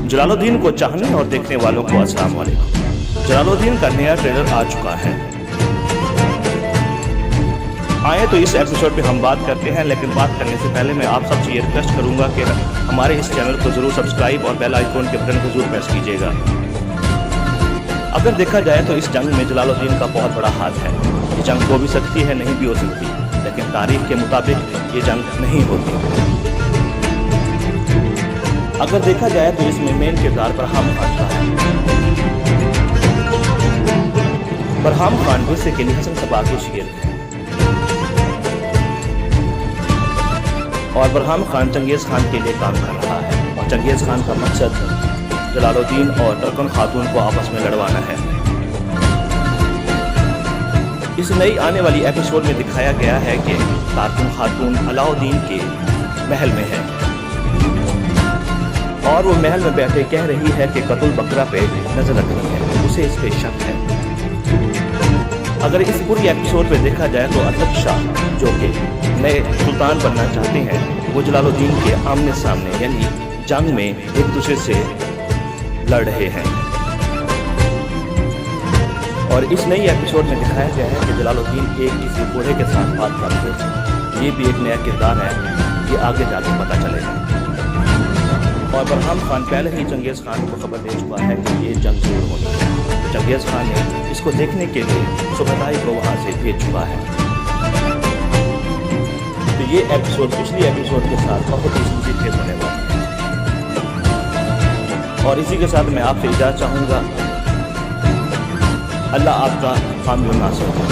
जलालुद्दीन को चाहने और देखने वालों को अस्सलाम वालेकुम। जलालुद्दीन का नया ट्रेलर आ चुका है। आए तो इस एपिसोड पे हम बात करते हैं, लेकिन बात करने से पहले मैं आप सबसे ये रिक्वेस्ट करूंगा कि हमारे इस चैनल को जरूर सब्सक्राइब और बेल आइकन के बटन को जरूर प्रेस कीजिएगा। अगर देखा जाए तो इस जंग में जलालुद्दीन का बहुत बड़ा हाथ है। ये जंग हो भी सकती है, नहीं भी हो सकती, लेकिन तारीख के मुताबिक ये जंग नहीं होती। अगर देखा जाए तो इसमें मेन किरदार बरहाम खान का है। बरहाम खान बेसिकली हसन सबा के शेर है और बरहाम खान चंगेज खान के लिए काम कर रहा है और चंगेज खान का मकसद जलालुद्दीन और टर्कन खातून को आपस में लड़वाना है। इस नई आने वाली एपिसोड में दिखाया गया है कि टर्कन खातून अलाउद्दीन के महल में है और वो महल में बैठे कह रही है कि कत्ल बकरा पे नजर रखनी है, उसे इस पे शक है। अगर इस पूरी एपिसोड पे देखा जाए तो अरशद शाह जो कि नए सुल्तान बनना चाहते हैं, वो जलालुद्दीन के आमने सामने यानी जंग में एक दूसरे से लड़ रहे हैं। और इस नई एपिसोड में दिखाया गया है कि जलालुद्दीन एक किसी बूढ़े के साथ बात कर रहे थे। ये भी एक नया किरदार है, ये आगे जाकर पता चलेगा। और बरहाम खान पहले ही चंगेज खान को खबर दे चुका है कि ये जंग जरूर होनी है, तो चंगेज खान ने इसको देखने के लिए सुबहदाई को वहाँ से भेज चुका है। तो ये एपिसोड पिछली एपिसोड के साथ बहुत ही सीधी होने वाला है। और इसी के साथ मैं आपसे इजाज़त चाहूँगा। अल्लाह आपका हामी और नासिर हो।